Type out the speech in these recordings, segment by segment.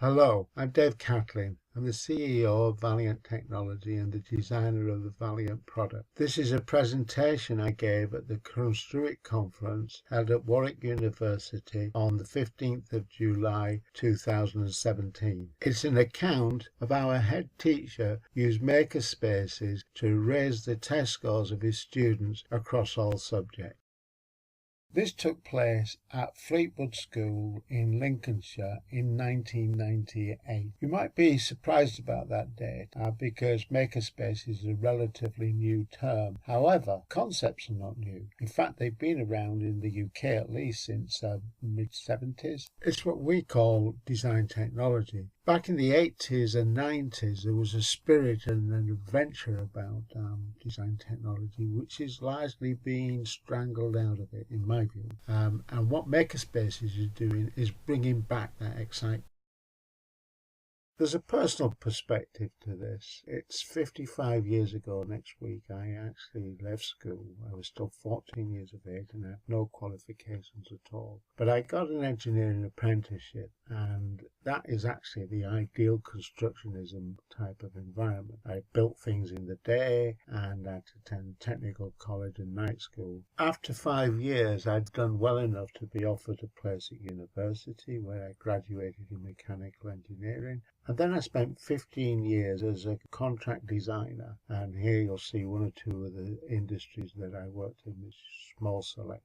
Hello, I'm Dave Catlin. I'm the CEO of Valiant Technology and the designer of the Valiant product. This is a presentation I gave at the Construit conference held at Warwick University on the 15th of July 2017. It's an account of our head teacher used makerspaces to raise the test scores of his students across all subjects. This took place at Fleetwood School in Lincolnshire in 1998. You might be surprised about that date because makerspace is a relatively new term. However, concepts are not new. In fact, they've been around in the UK at least since mid-70s. It's what we call design technology. Back in the 80s and 90s, there was a spirit and an adventure about design technology, which is largely being strangled out of it, in my view. And what Makerspaces is doing is bringing back that excitement. There's a personal perspective to this. It's 55 years ago next week I actually left school. I was still 14 years of age and I had no qualifications at all. But I got an engineering apprenticeship, and that is actually the ideal constructionism type of environment. I built things in the day and I had to attend technical college and night school. After 5 years, I'd done well enough to be offered a place at university where I graduated in mechanical engineering. And then I spent 15 years as a contract designer, and here you'll see one or two of the industries that I worked in, with small select.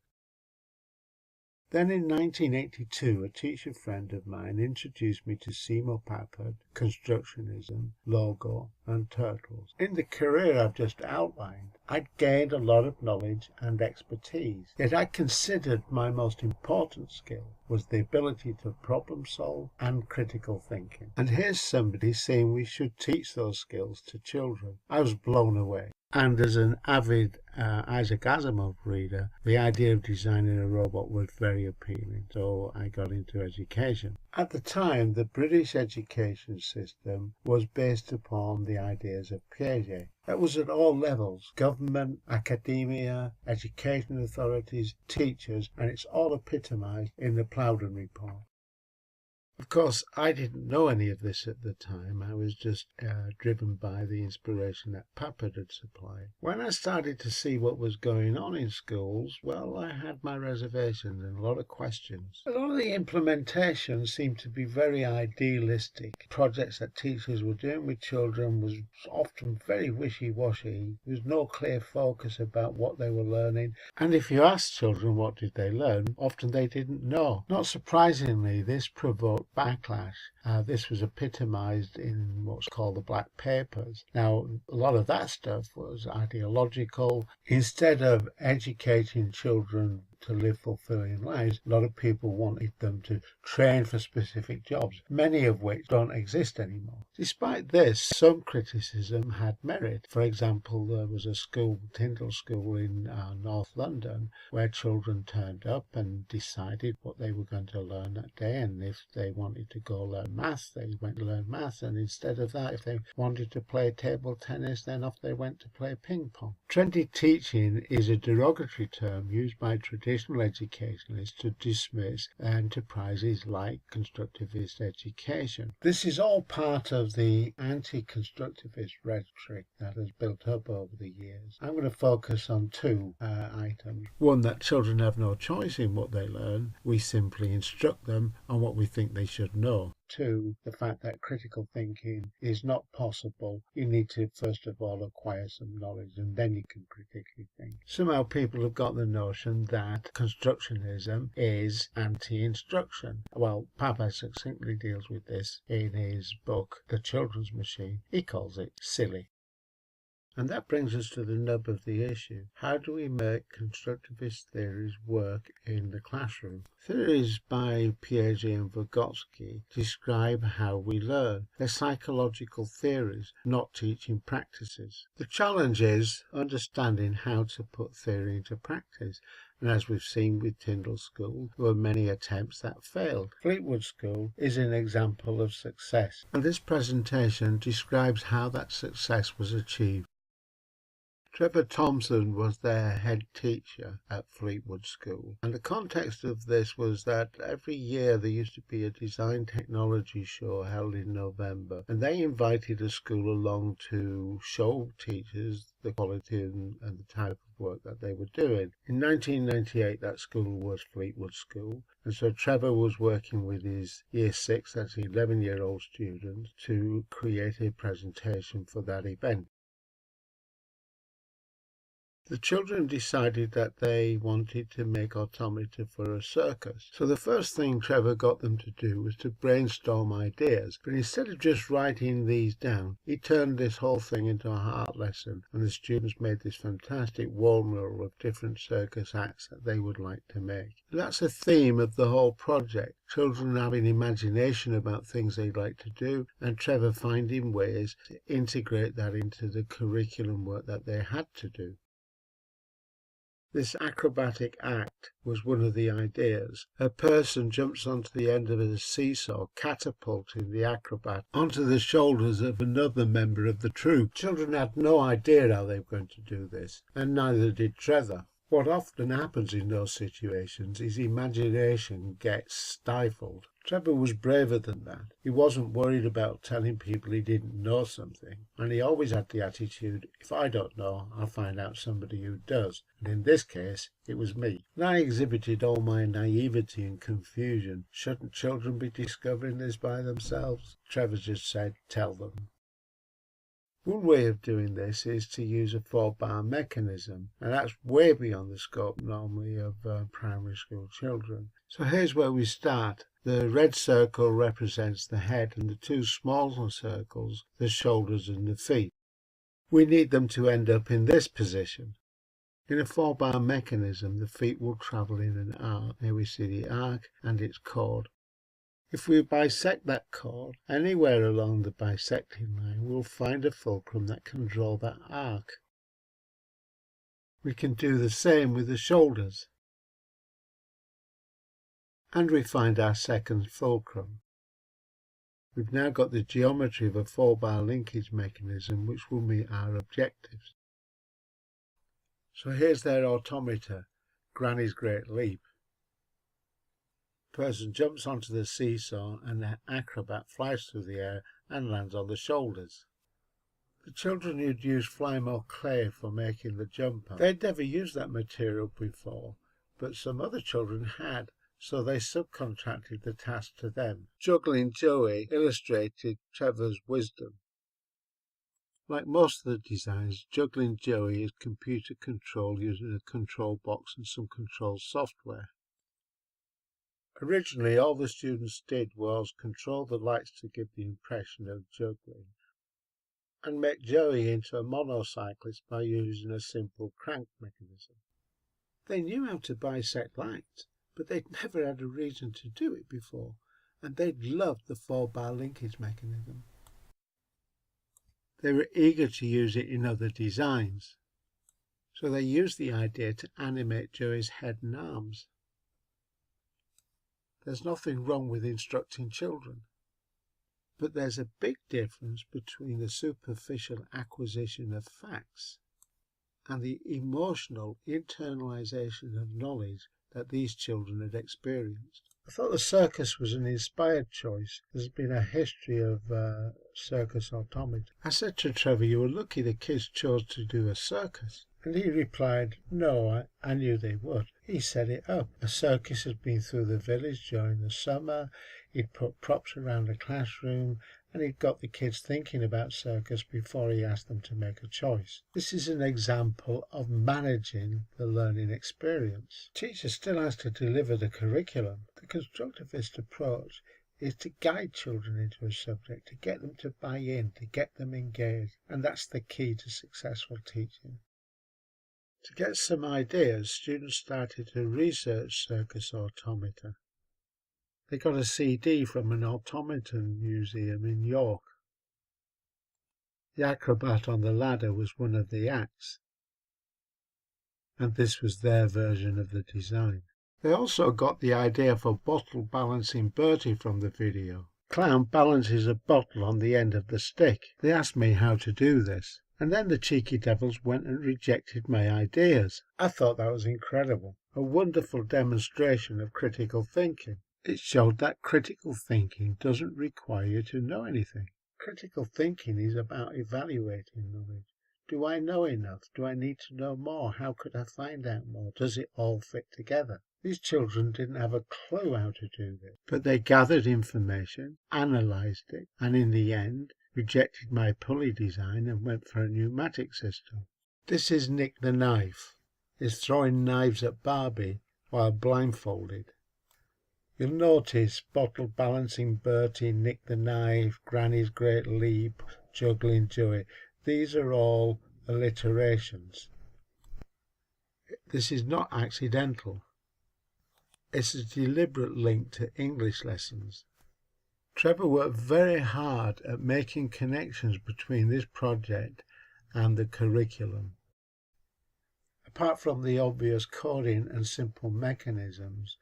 Then in 1982, a teacher friend of mine introduced me to Seymour Papert, constructionism, logo, and turtles. In the career I've just outlined, I'd gained a lot of knowledge and expertise, yet I considered my most important skill was the ability to problem solve and critical thinking. And here's somebody saying we should teach those skills to children. I was blown away. And as an avid Isaac Asimov reader, the idea of designing a robot was very appealing, so I got into education. At the time, the British education system was based upon the ideas of Piaget. That was at all levels: government, academia, education authorities, teachers, and it's all epitomised in the Plowden Report. Of course, I didn't know any of this at the time. I was just driven by the inspiration that Papert had supplied. When I started to see what was going on in schools, well, I had my reservations and a lot of questions. A lot of the implementation seemed to be very idealistic. Projects that teachers were doing with children was often very wishy-washy. There was no clear focus about what they were learning. And if you asked children what did they learn, often they didn't know. Not surprisingly, this provoked backlash. This was epitomised in what's called the Black Papers. Now, a lot of that stuff was ideological. Instead of educating children to live fulfilling lives, a lot of people wanted them to train for specific jobs, many of which don't exist anymore. Despite this, some criticism had merit. For example, there was a school, Tyndall School in North London, where children turned up and decided what they were going to learn that day, and if they wanted to go learn maths, they went to learn maths, and instead of that, if they wanted to play table tennis, then off they went to play ping pong. Trendy teaching is a derogatory term used by traditional educationalists to dismiss enterprises like constructivist education. This is all part of the anti-constructivist rhetoric that has built up over the years. I'm going to focus on two items. One, that children have no choice in what they learn. We simply instruct them on what we think they should know. Two, the fact that critical thinking is not possible. You need to first of all acquire some knowledge and then you can critically think. Somehow people have got the notion that constructionism is anti-instruction. Well, Papert succinctly deals with this in his book, The Children's Machine. He calls it silly. And that brings us to the nub of the issue. How do we make constructivist theories work in the classroom? Theories by Piaget and Vygotsky describe how we learn. They're psychological theories, not teaching practices. The challenge is understanding how to put theory into practice. And as we've seen with Tyndall School, there were many attempts that failed. Fleetwood School is an example of success. And this presentation describes how that success was achieved. Trevor Thompson was their head teacher at Fleetwood School, and the context of this was that every year there used to be a design technology show held in November, and they invited the school along to show teachers the quality and the type of work that they were doing. In 1998 that school was Fleetwood School, and so Trevor was working with his Year 6, that's 11-year-old students, to create a presentation for that event. The children decided that they wanted to make automata for a circus. So the first thing Trevor got them to do was to brainstorm ideas. But instead of just writing these down, he turned this whole thing into a art lesson, and the students made this fantastic wall mural of different circus acts that they would like to make. And that's a theme of the whole project. Children having imagination about things they'd like to do, and Trevor finding ways to integrate that into the curriculum work that they had to do. This acrobatic act was one of the ideas. A person jumps onto the end of a seesaw, catapulting the acrobat onto the shoulders of another member of the troupe. Children had no idea how they were going to do this, and neither did Trevor. What often happens in those situations is imagination gets stifled. Trevor was braver than that. He wasn't worried about telling people he didn't know something, and he always had the attitude, if I don't know, I'll find out somebody who does. And in this case, it was me. And I exhibited all my naivety and confusion. Shouldn't children be discovering this by themselves? Trevor just said, tell them. One way of doing this is to use a 4-bar mechanism, and that's way beyond the scope normally of primary school children. So here's where we start. The red circle represents the head, and the two smaller circles, the shoulders and the feet. We need them to end up in this position. In a 4-bar mechanism, the feet will travel in an arc. Here we see the arc and its chord. If we bisect that chord, anywhere along the bisecting line, we'll find a fulcrum that can draw that arc. We can do the same with the shoulders. And we find our second fulcrum. We've now got the geometry of a 4-bar linkage mechanism which will meet our objectives. So here's their automata, Granny's Great Leap. Person jumps onto the seesaw and the acrobat flies through the air and lands on the shoulders. The children who'd used Flymo clay for making the jumper, they'd never used that material before, but some other children had, so they subcontracted the task to them. Juggling Joey illustrated Trevor's wisdom. Like most of the designs, Juggling Joey is computer controlled using a control box and some control software. Originally, all the students did was control the lights to give the impression of juggling, and make Joey into a monocyclist by using a simple crank mechanism. They knew how to bisect lights, but they'd never had a reason to do it before, and they'd loved the 4-bar linkage mechanism. They were eager to use it in other designs, so they used the idea to animate Joey's head and arms. There's nothing wrong with instructing children, but there's a big difference between the superficial acquisition of facts and the emotional internalization of knowledge that these children had experienced. I thought the circus was an inspired choice. There's been a history of circus automata. I said to Trevor, you were lucky the kids chose to do a circus. And he replied, no, I knew they would. He set it up. A circus had been through the village during the summer. He'd put props around the classroom, and he'd got the kids thinking about circus before he asked them to make a choice. This is an example of managing the learning experience. The teacher still has to deliver the curriculum. The constructivist approach is to guide children into a subject, to get them to buy in, to get them engaged, and that's the key to successful teaching. To get some ideas, students started to research circus automata. They got a CD from an automaton museum in York. The acrobat on the ladder was one of the acts, and this was their version of the design. They also got the idea for bottle balancing Bertie from the video. Clown balances a bottle on the end of the stick. They asked me how to do this. And then the cheeky devils went and rejected my ideas. I thought that was incredible. A wonderful demonstration of critical thinking. It showed that critical thinking doesn't require you to know anything. Critical thinking is about evaluating knowledge. Do I know enough? Do I need to know more? How could I find out more? Does it all fit together? These children didn't have a clue how to do this, but they gathered information, analysed it, and in the end rejected my pulley design and went for a pneumatic system. This is Nick the Knife. He's throwing knives at Barbie while blindfolded. You'll notice Bottle Balancing Bertie, Nick the Knife, Granny's Great Leap, Juggling Joey. These are all alliterations. This is not accidental. It's a deliberate link to English lessons. Trevor worked very hard at making connections between this project and the curriculum. Apart from the obvious coding and simple mechanisms,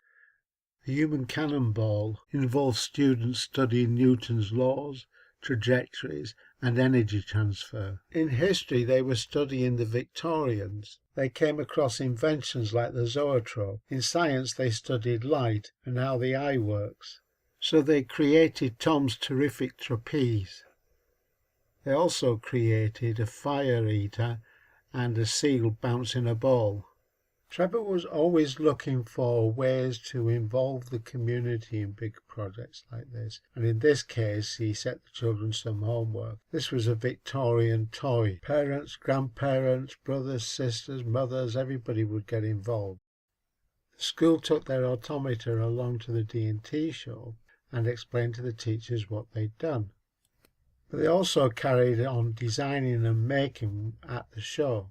the human cannonball involves students studying Newton's laws, trajectories, and energy transfer. In history, they were studying the Victorians. They came across inventions like the zoetrope. In science, they studied light and how the eye works. So they created Tom's terrific trapeze. They also created a fire eater and a seal bouncing a ball. Trevor was always looking for ways to involve the community in big projects like this, and in this case he set the children some homework. This was a Victorian toy. Parents, grandparents, brothers, sisters, mothers, everybody would get involved. The school took their automaton along to the D&T show and explained to the teachers what they'd done. But they also carried on designing and making at the show.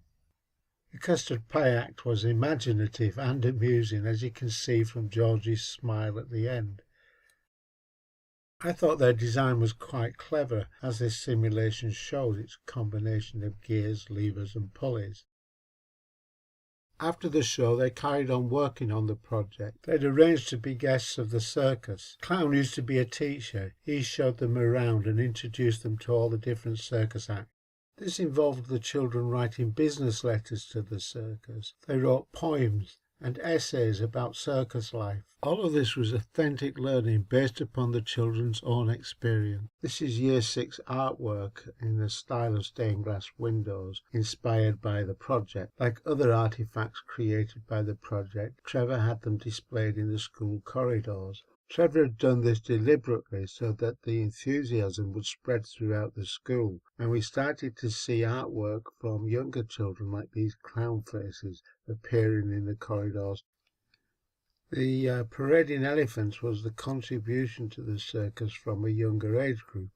The custard pie act was imaginative and amusing, as you can see from Georgie's smile at the end. I thought their design was quite clever, as this simulation showed its combination of gears, levers and pulleys. After the show, they carried on working on the project. They'd arranged to be guests of the circus. Clown used to be a teacher. He showed them around and introduced them to all the different circus acts. This involved the children writing business letters to the circus. They wrote poems and essays about circus life. All of this was authentic learning based upon the children's own experience. This is Year 6 artwork in the style of stained glass windows, inspired by the project. Like other artifacts created by the project, Trevor had them displayed in the school corridors. Trevor had done this deliberately so that the enthusiasm would spread throughout the school, and we started to see artwork from younger children like these clown faces appearing in the corridors. The parading elephants was the contribution to the circus from a younger age group.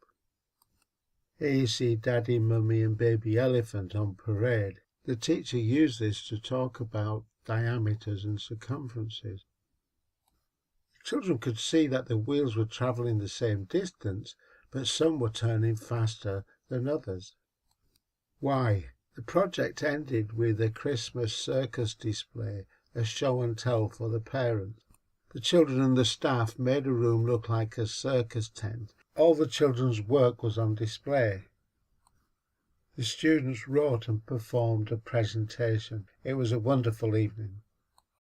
Here you see Daddy, Mummy and Baby Elephant on parade. The teacher used this to talk about diameters and circumferences. Children could see that the wheels were travelling the same distance, but some were turning faster than others. Why? The project ended with a Christmas circus display, a show and tell for the parents. The children and the staff made a room look like a circus tent. All the children's work was on display. The students wrote and performed a presentation. It was a wonderful evening.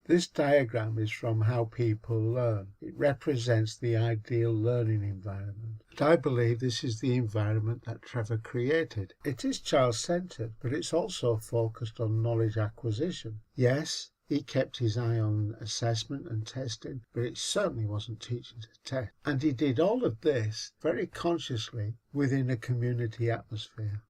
This diagram is from How People Learn. It represents the ideal learning environment. But I believe this is the environment that Trevor created. It is child-centred, but it's also focused on knowledge acquisition. Yes, he kept his eye on assessment and testing, but it certainly wasn't teaching to test. And he did all of this very consciously within a community atmosphere.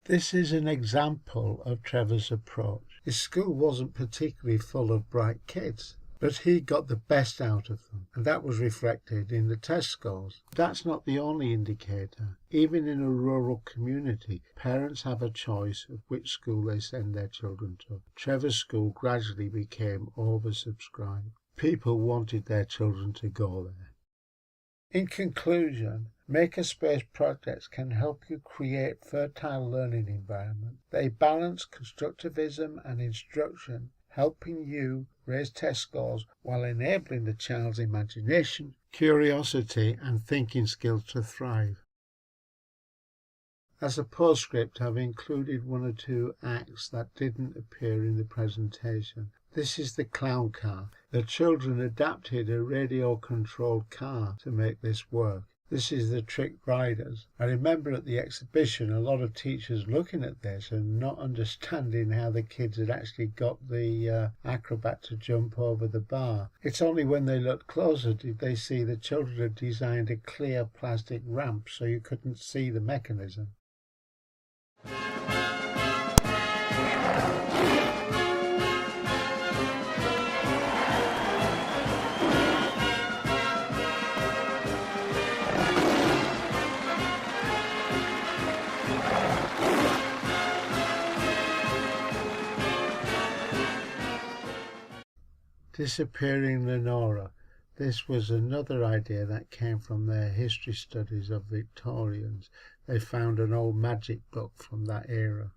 This is an example of Trevor's approach. His school wasn't particularly full of bright kids, but he got the best out of them, and that was reflected in the test scores. That's not the only indicator. Even in a rural community, parents have a choice of which school they send their children to. Trevor's school gradually became oversubscribed. People wanted their children to go there. In conclusion, makerspace projects can help you create fertile learning environments. They balance constructivism and instruction, helping you raise test scores while enabling the child's imagination, curiosity and thinking skills to thrive. As a postscript, I've included one or two acts that didn't appear in the presentation. This is the clown car. The children adapted a radio-controlled car to make this work. This is the trick riders. I remember at the exhibition a lot of teachers looking at this and not understanding how the kids had actually got the acrobat to jump over the bar. It's only when they looked closer did they see the children had designed a clear plastic ramp so you couldn't see the mechanism. Disappearing Lenora. This was another idea that came from their history studies of Victorians. They found an old magic book from that era.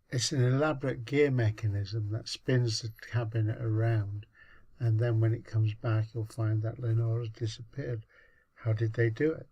It's an elaborate gear mechanism that spins the cabinet around, and then when it comes back you'll find that Lenora's disappeared. How did they do it?